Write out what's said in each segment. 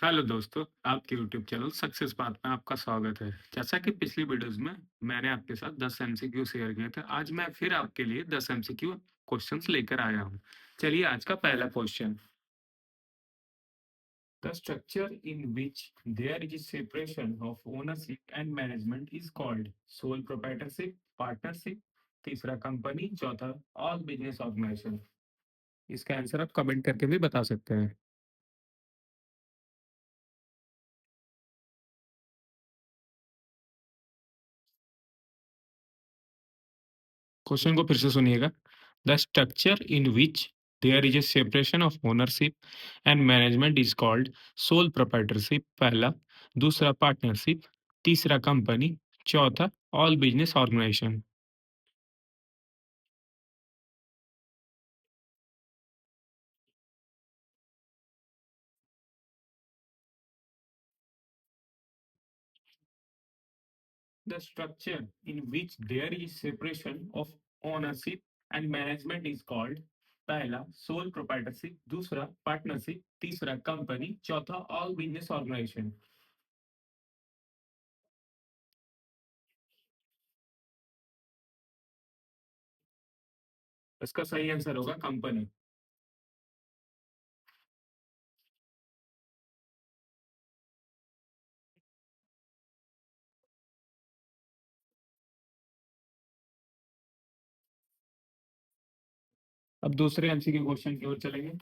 Hello दोस्तों, आपके YouTube channel success path में आपका स्वागत है। जैसा कि पिछली वीडियोस में मैंने आपके साथ 10 एमसीक्यू शेयर किए थे, आज मैं फिर आपके लिए 10 एमसीक्यू क्वेश्चंस लेकर आया हूँ। चलिए आज का पहला question. The structure in which there is separation of ownership and management is called sole proprietorship, partnership, तीसरा कंपनी, चौथा ऑल बिजनेस ऑर्गेनाइजेशन। इसका आंसर आप कमेंट करके भी बता सकते हैं। क्वेश्चन को फिर से सुनिएगा। The structure in which there is a separation of ownership and management is called sole proprietorship, पहला। दूसरा पार्टनरशिप, तीसरा कंपनी, चौथा all business organisation. The structure in which there is separation of ownership and management is called, पहला sole proprietorship, दूसरा partnership, तीसरा company, चौथा all business organisation. इसका सही आंसर होगा कंपनी। अब दूसरे एमसीक्यू क्वेश्चन की ओर चलेंगे।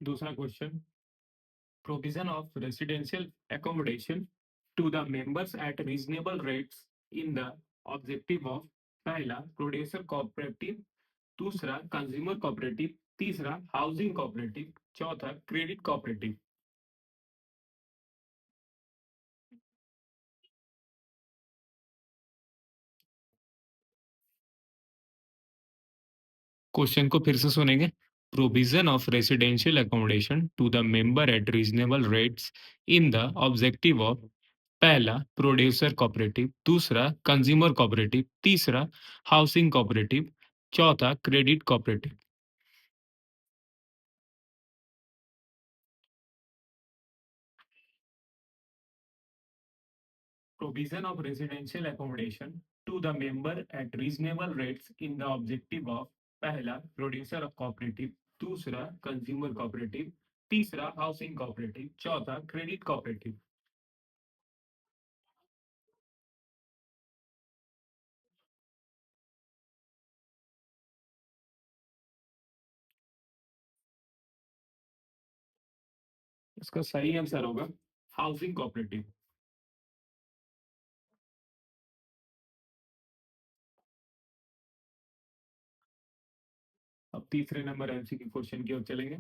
दूसरा question. Provision of residential accommodation to the members at reasonable rates in the objective of, पहला प्रोड्यूसर कोऑपरेटिव, दूसरा कंज्यूमर कोऑपरेटिव, तीसरा हाउसिंग कोऑपरेटिव, चौथा क्रेडिट कोऑपरेटिव। क्वेश्चन को फिर से सुनेंगे। Provision of residential accommodation to the member at reasonable rates in the objective of, पहला producer cooperative, दूसरा कंज्यूमर कोऑपरेटिव, तीसरा हाउसिंग कोऑपरेटिव, चौथा credit cooperative. Provision of residential accommodation to the member at reasonable rates in the objective of पहला producer of cooperative, दूसरा consumer cooperative, तीसरा housing cooperative, चौथा credit cooperative. इसका सही answer होगा हाउसिंग कोऑपरेटिव। अब तीसरे नंबर एमसीक्यू क्वेश्चन की ओर चलेंगे।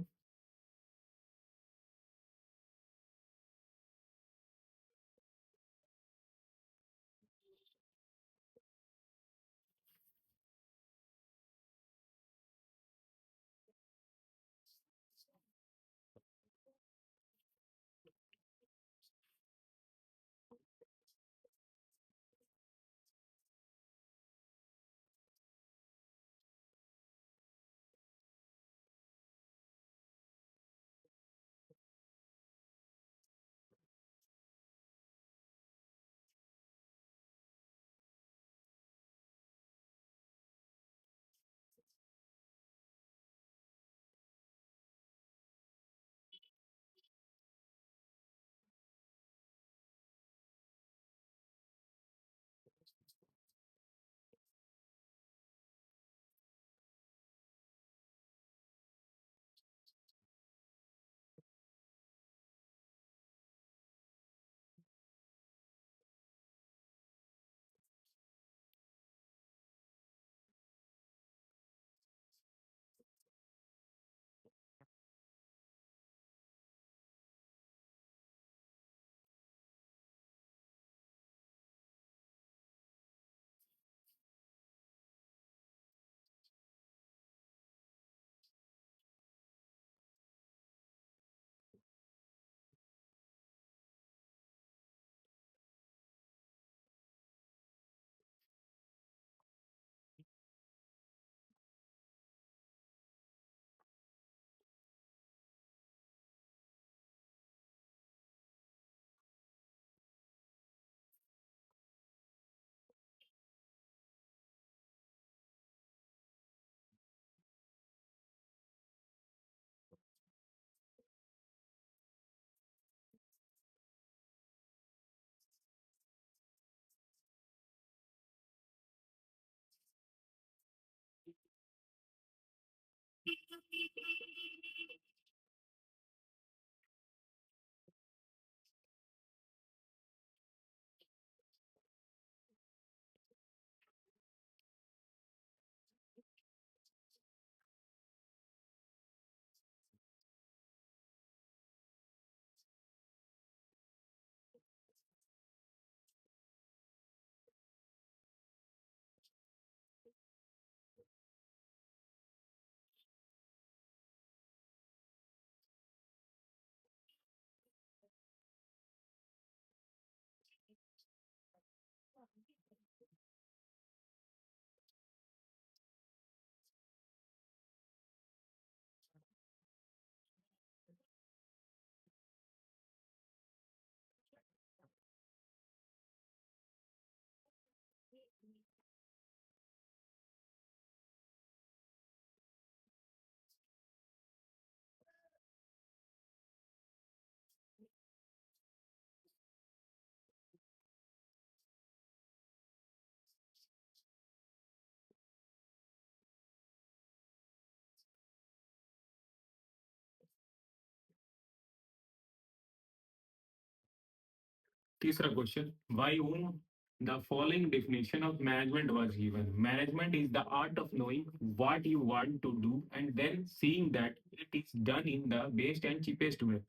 तीसरा question, why whom the following definition of management was given? Management is the art of knowing what you want to do and then seeing that it is done in the best and cheapest way।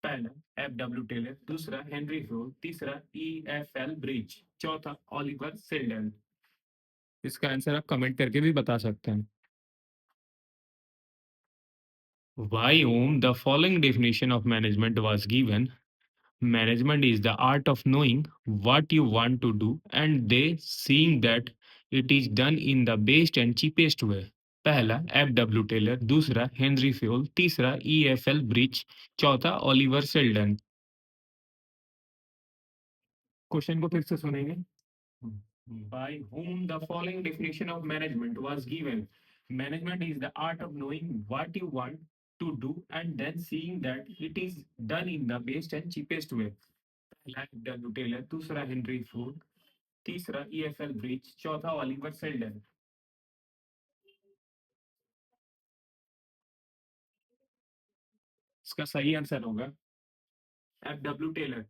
पहला F W Taylor, दूसरा Henry fraud, तीसरा E F L bridge, चौथा Oliver Seldon. इसका answer आप comment करके भी बता सकते हैं। By whom the following definition of management was given? Management is the art of knowing what you want to do and they seeing that it is done in the best and cheapest way. पहला F W Taylor, दूसरा Henry Fayol, तीसरा E F L bridge, चौथा Oliver Seldon. Question को फिर से सुनेंगे। By whom the following definition of management was given? Management is the art of knowing what you want to do and then seeing that it is done in the best and cheapest way. पहला W Taylor, दूसरा Henry Ford, तीसरा E F L bridge, चौथा Oliver Seldon. इसका सही answer होगा F W Taylor.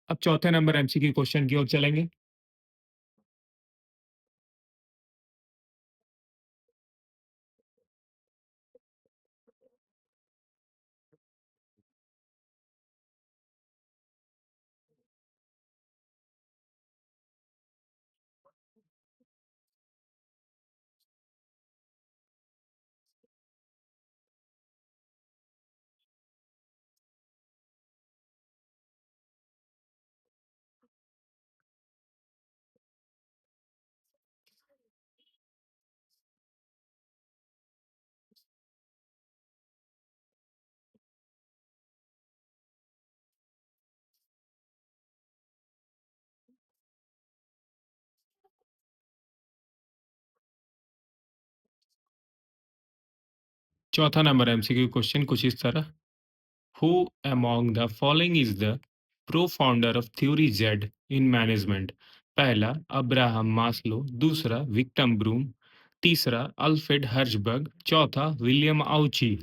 अब चौथे number MCQ question की ओर चलेंगे। चौथा नंबर एमसीक्यू क्वेश्चन कुछ इस तरह। Who among the following is the pro-founder of Theory Z in management? पहला अब्राहम मास्लो, दूसरा विक्टम ब्रूम, तीसरा अल्फ्रेड हर्जबर्ग, चौथा विलियम आउची।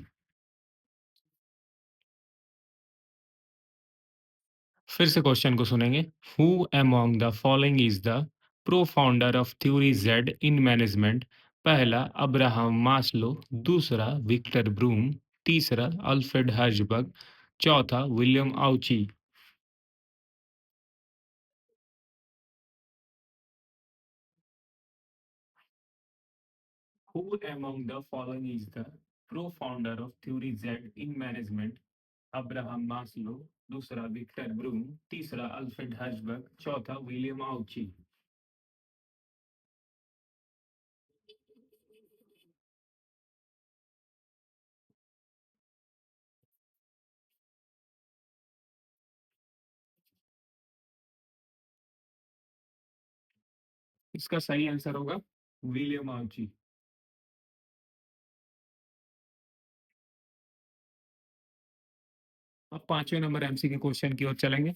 फिर से क्वेश्चन को सुनेंगे। Who among the following is the pro-founder of Theory Z in management? पहला Abraham Maslow, दूसरा विक्टर ब्रूम, तीसरा अल्फ्रेड हर्जबर्ग, चौथा William आउची। Who among the following is the co-founder of Theory Z in management? Abraham Maslow, दूसरा Victor broom, तीसरा Alfred Herzberg, चौथा William आउची। इसका सही answer होगा विलियम आउची। अब पांचवें नंबर एमसीक्यू क्वेश्चन की ओर चलेंगे।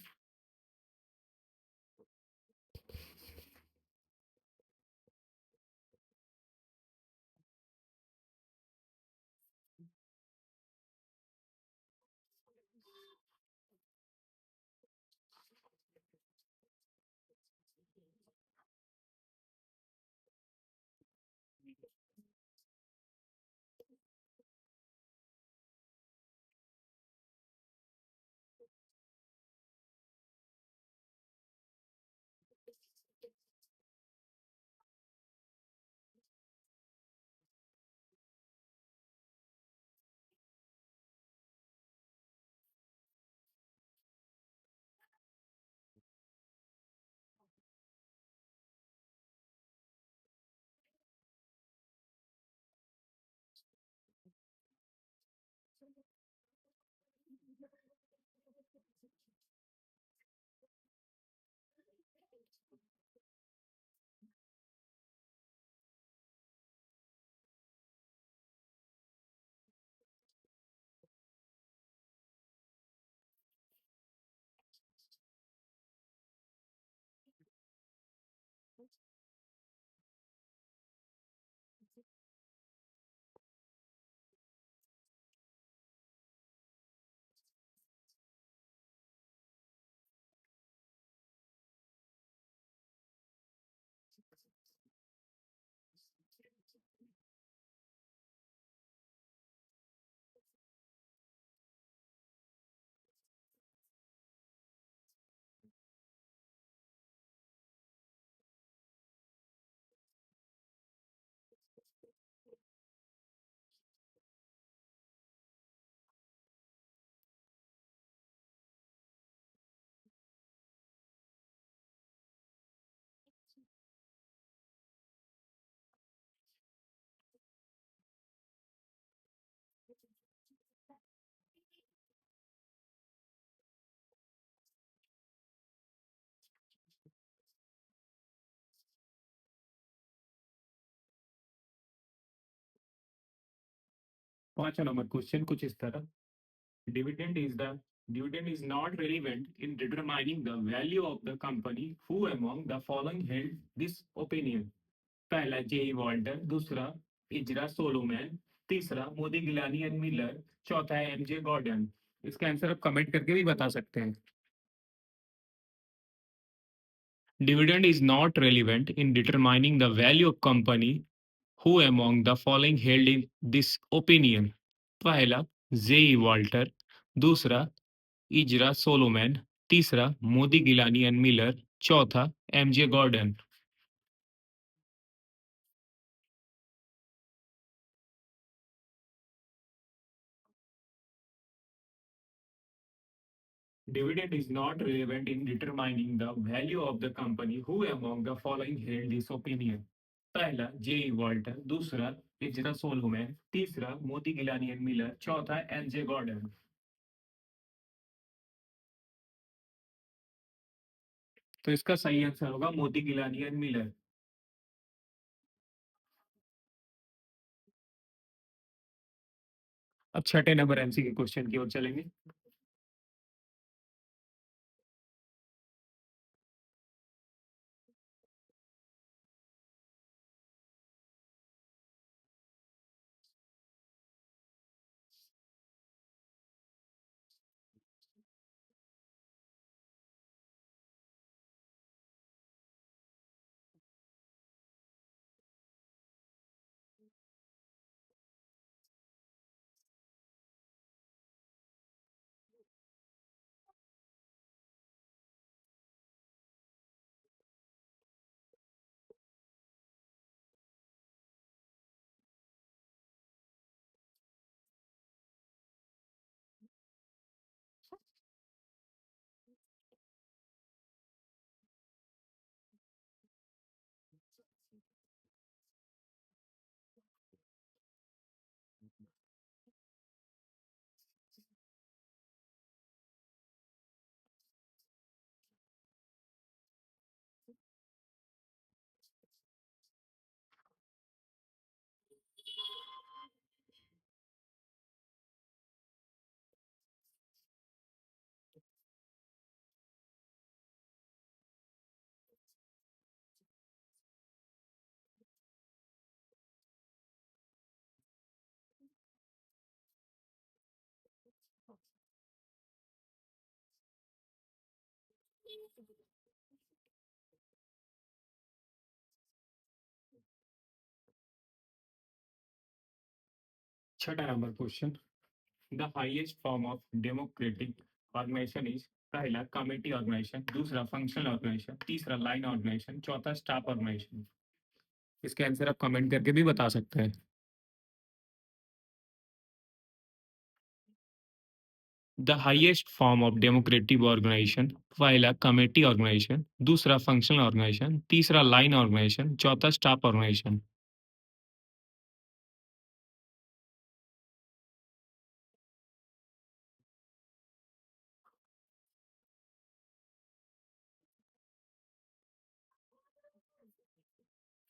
पांचवा नंबर क्वेश्चन कुछ इस तरह, dividend is the dividend is not relevant in determining the value of the company. Who among the following held this opinion? पहला जेई वॉल्टर, दूसरा इजरा सोलोमैन, तीसरा मोदी गिलानी एंड मिलर, चौथा है MJ Gordon. इसका answer आप comment करके भी बता सकते हैं। Dividend is not relevant in determining the value of company. Who among the following held in this opinion? पहला जेई वॉल्टर, दूसरा इजरा सोलोमैन, तीसरा मोदी गिलानी एंड मिलर, चौथा M J Gordon. Dividend is not relevant in determining the value of the company. Who among the following held this opinion? पहला J E Walter, दूसरा Ezra Solomon, तीसरा Modigliani and Miller, चौथा M J Gordon. तो इसका सही answer होगा Modi Gilani and Miller. अब छठे नंबर एमसीक्यू क्वेश्चन की ओर चलेंगे। छठा number question, the highest form of democratic organisation is पहला कमेटी ऑर्गेनाइजेशन, दूसरा फंक्शनल ऑर्गेनाइजेशन, तीसरा लाइन ऑर्गेनाइजेशन, चौथा स्टाफ ऑर्गेनाइजेशन। इसके आंसर आप कमेंट करके भी बता सकते हैं। The highest form of democratic organisation, पहला कमेटी ऑर्गेनाइजेशन, दूसरा फंक्शनल ऑर्गेनाइजेशन, तीसरा लाइन ऑर्गेनाइजेशन, चौथा स्टाफ ऑर्गेनाइजेशन।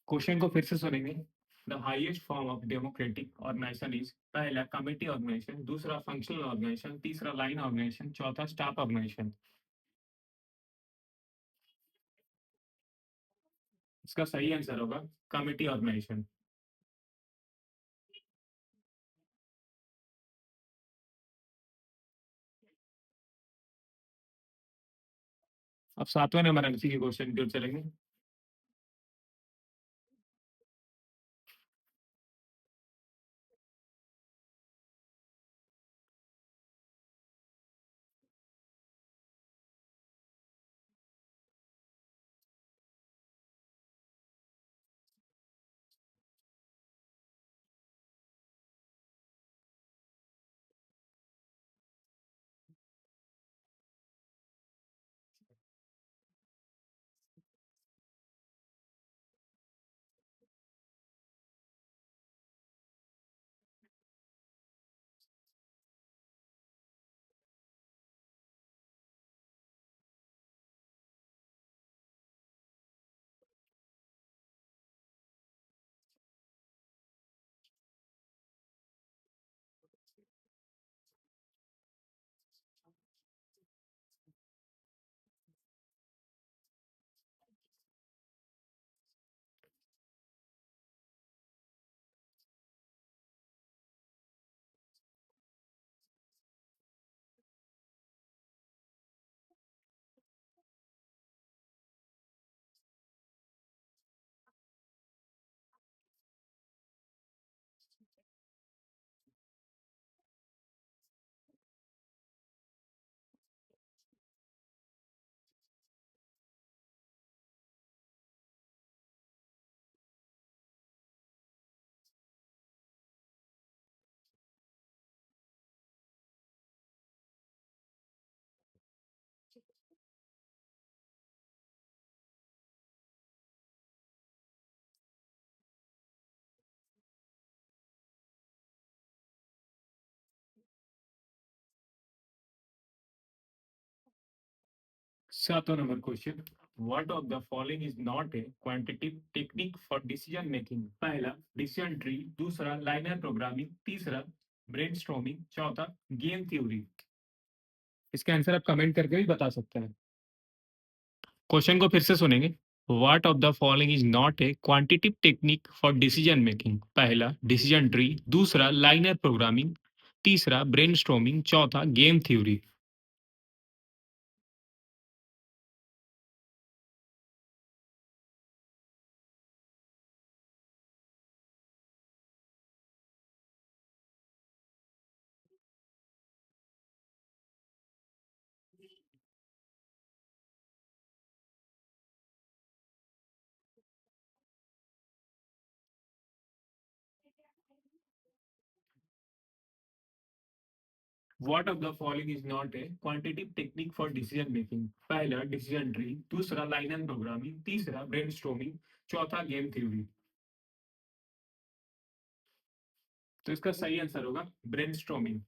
क्वेश्चन को फिर से सुनेंगे। The highest form of democratic organisation is पहला कमेटी ऑर्गेनाइजेशन, दूसरा फंक्शनल ऑर्गेनाइजेशन, तीसरा लाइन ऑर्गेनाइजेशन, चौथा स्टाफ ऑर्गेनाइजेशन। इसका सही आंसर होगा कमेटी ऑर्गेनाइजेशन। अब सातवें नंबर एमसीक्यू क्वेश्चन की ओर चलेंगे। 7वां number question, what of the following is not a quantitative technique for decision making? पहला डिसीजन ट्री, दूसरा लाइनर प्रोग्रामिंग, तीसरा ब्रेनस्टॉर्मिंग, चौथा गेम थ्योरी। इसका आंसर आप कमेंट करके भी बता सकते हैं। क्वेश्चन को फिर से सुनेंगे। What of the following is not a quantitative technique for decision making? पहला डिसीजन ट्री, दूसरा लाइनर प्रोग्रामिंग, तीसरा ब्रेनस्टॉर्मिंग, चौथा game theory. What of the following is not a quantitative technique for decision making? पहला decision tree, दूसरा line and programming, तीसरा brainstorming, चौथा game theory. तो इसका सही आंसर होगा ब्रेनस्टॉर्मिंग।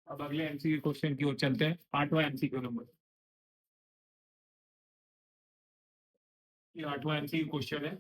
अब अगले एमसीक्यू क्वेश्चन की ओर चलते हैं। 8वां एमसीक्यू नंबर। ये 8वां एमसीक्यू क्वेश्चन है।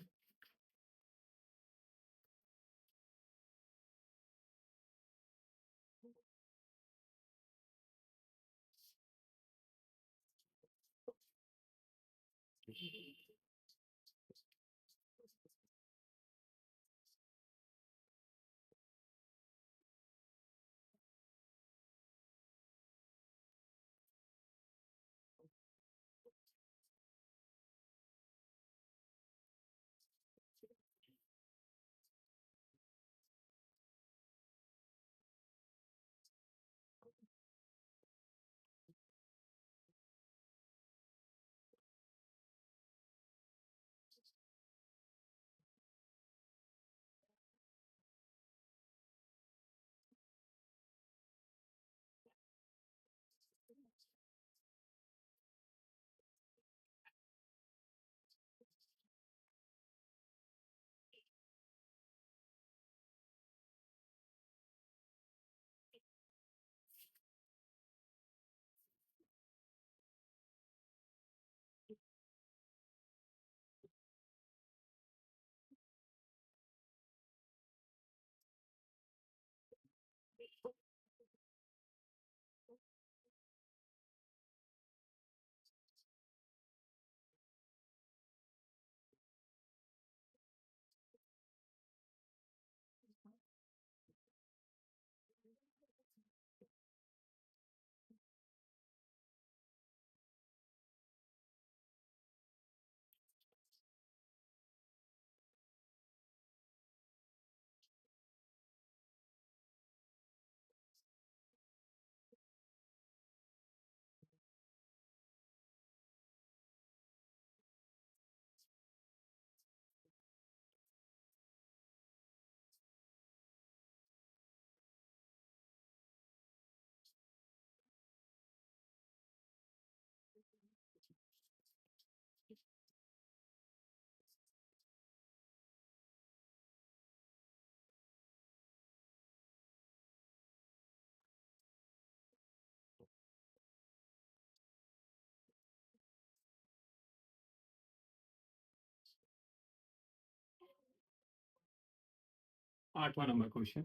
आठवां number question,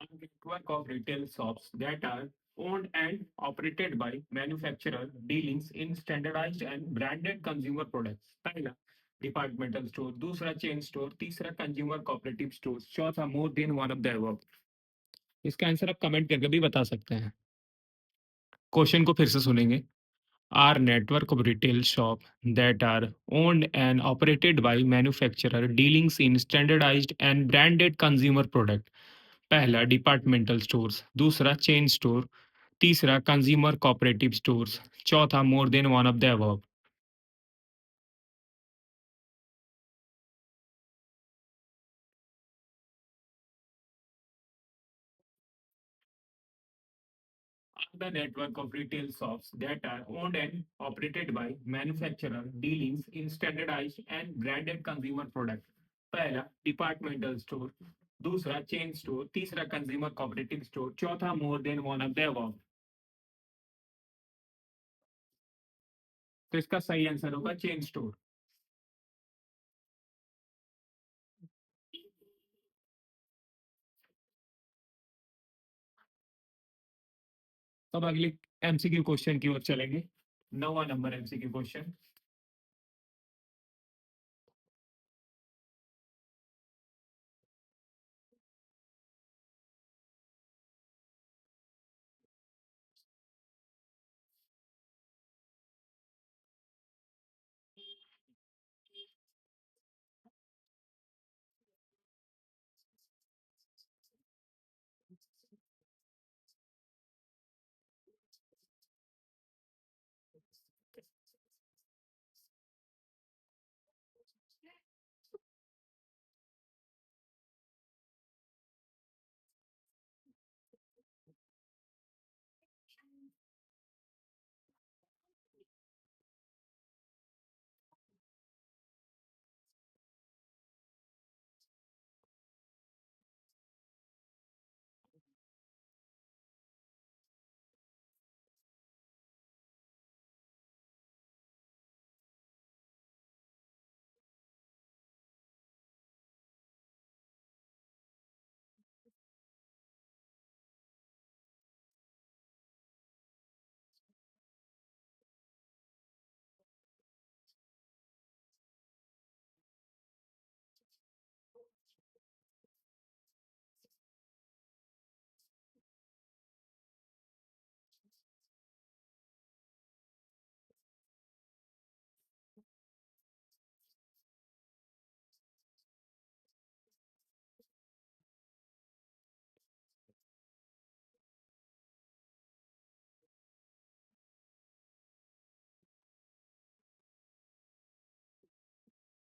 network of retail shops that are owned and operated by manufacturer dealings in standardized and branded consumer products। पहला डिपार्टमेंटल स्टोर, दूसरा चेन स्टोर, तीसरा कंज्यूमर कोऑपरेटिव स्टोर, चौथा more than one of the above. इसका answer आप comment करके भी बता सकते हैं। क्वेश्चन को फिर से सुनेंगे। Are network of retail shop that are owned and operated by manufacturer dealings in standardised and branded consumer product. पहला डिपार्टमेंटल स्टोर्स, दूसरा चेन स्टोर, तीसरा कंज्यूमर कोऑपरेटिव स्टोर्स, चौथा more than one of the above. The network of retail shops that are owned and operated by manufacturer dealings in standardized and branded consumer product। पहला departmental store, दूसरा chain store, तीसरा consumer cooperative store, चौथा more than one of the above. तो इसका सही answer होगा chain store. अब अगले एमसीक्यू क्वेश्चन की ओर चलेंगे। 9वां नंबर एमसीक्यू क्वेश्चन।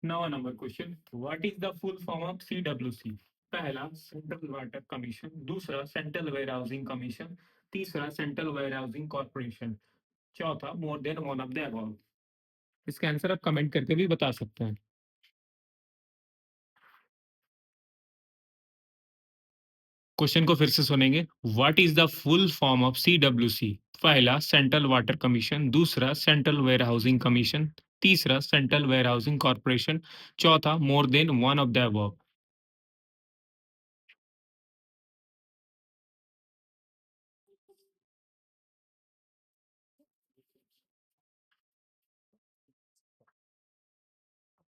नवा number question, what is the full form of CWC? पहला सेंट्रल वाटर कमीशन, दूसरा सेंट्रल वेयर हाउसिंग कमीशन, तीसरा सेंट्रल वेयर हाउसिंग कॉर्पोरेशन, चौथा more than one of the above. इसका answer आप कमेंट करके भी बता सकते हैं। क्वेश्चन को फिर से सुनेंगे। What is the full form of CWC? पहला सेंट्रल वाटर कमीशन, दूसरा सेंट्रल वेयर हाउसिंग कमीशन, तीसरा सेंट्रल वेयर हाउसिंग कॉर्पोरेशन, चौथा more than one of the above.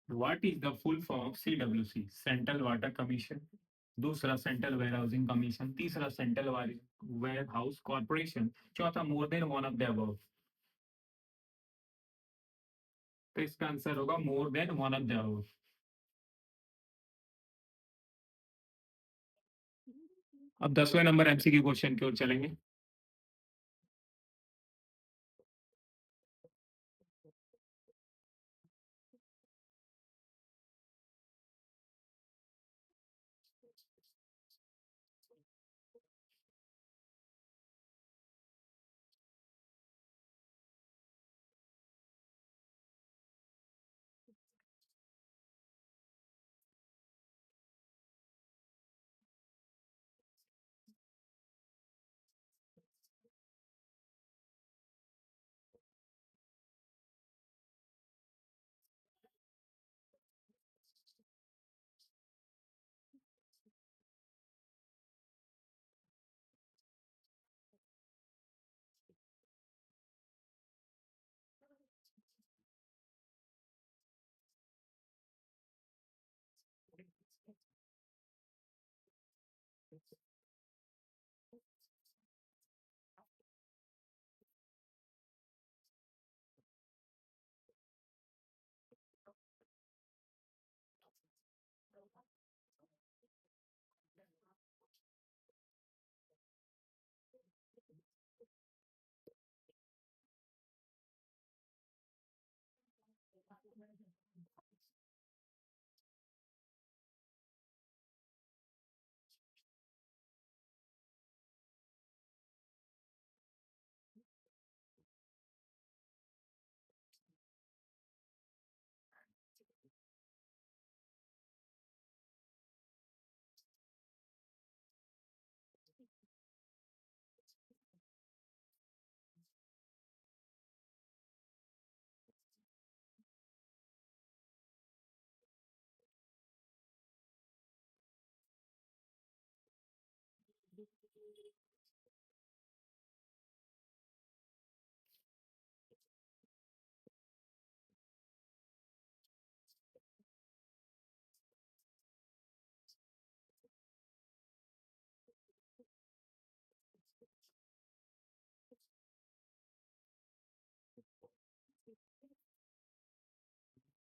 What is the full form of CWC? Central water commission, दूसरा central where housing commission, तीसरा central ware house corporation, चौथा more than one of the above. तो इसका answer होगा मोर than one of the above. अब 10वें number MCQ question की ओर चलेंगे।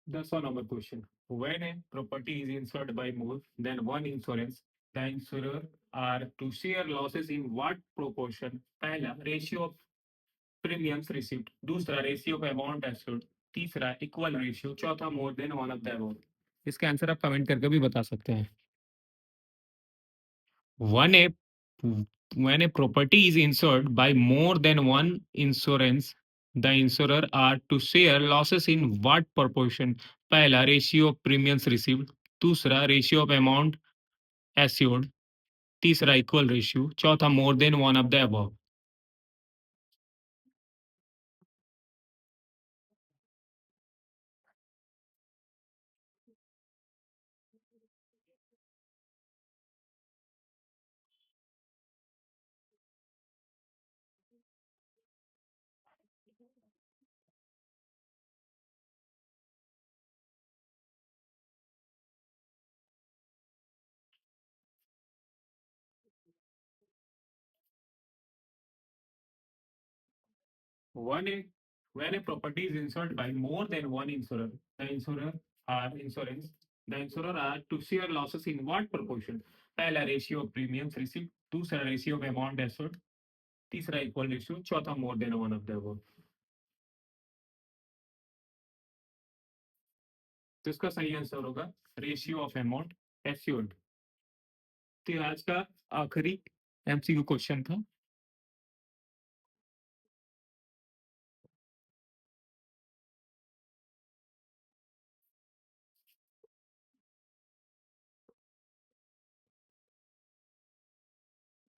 That's one number question. When a property is insured by more than one insurance, the insurer are to share losses in what proportion? पहला ratio of premiums received, दूसरा ratio of amount assured, तीसरा equal ratio, चौथा more than one of the above. इसका answer आप comment करके भी बता सकते हैं। One a when a property is insured by more than one insurance, the insurer are to share losses in what proportion? पहला ratio of premiums received, दूसरा ratio of amount assured, तीसरा equal ratio, चौथा more than one of the above. One a when a property is insured by more than one insurer, the insurer are to share losses in what proportion? पहला ratio of premiums received, दूसरा ratio of amount assured, तीसरा equal ratio, चौथा more than one of the above. तो इसका सही answer होगा ratio of amount assured. तो आज का आखिरी एमसीक्यू क्वेश्चन था।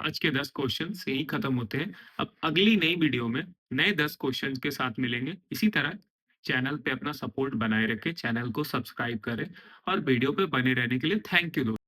आज के 10 क्वेश्चन यही खत्म होते हैं। अब अगली नई वीडियो में नए 10 क्वेश्चन के साथ मिलेंगे। इसी तरह चैनल पे अपना सपोर्ट बनाए रखें, चैनल को सब्सक्राइब करें और वीडियो पे बने रहने के लिए थैंक यू दोस्तों।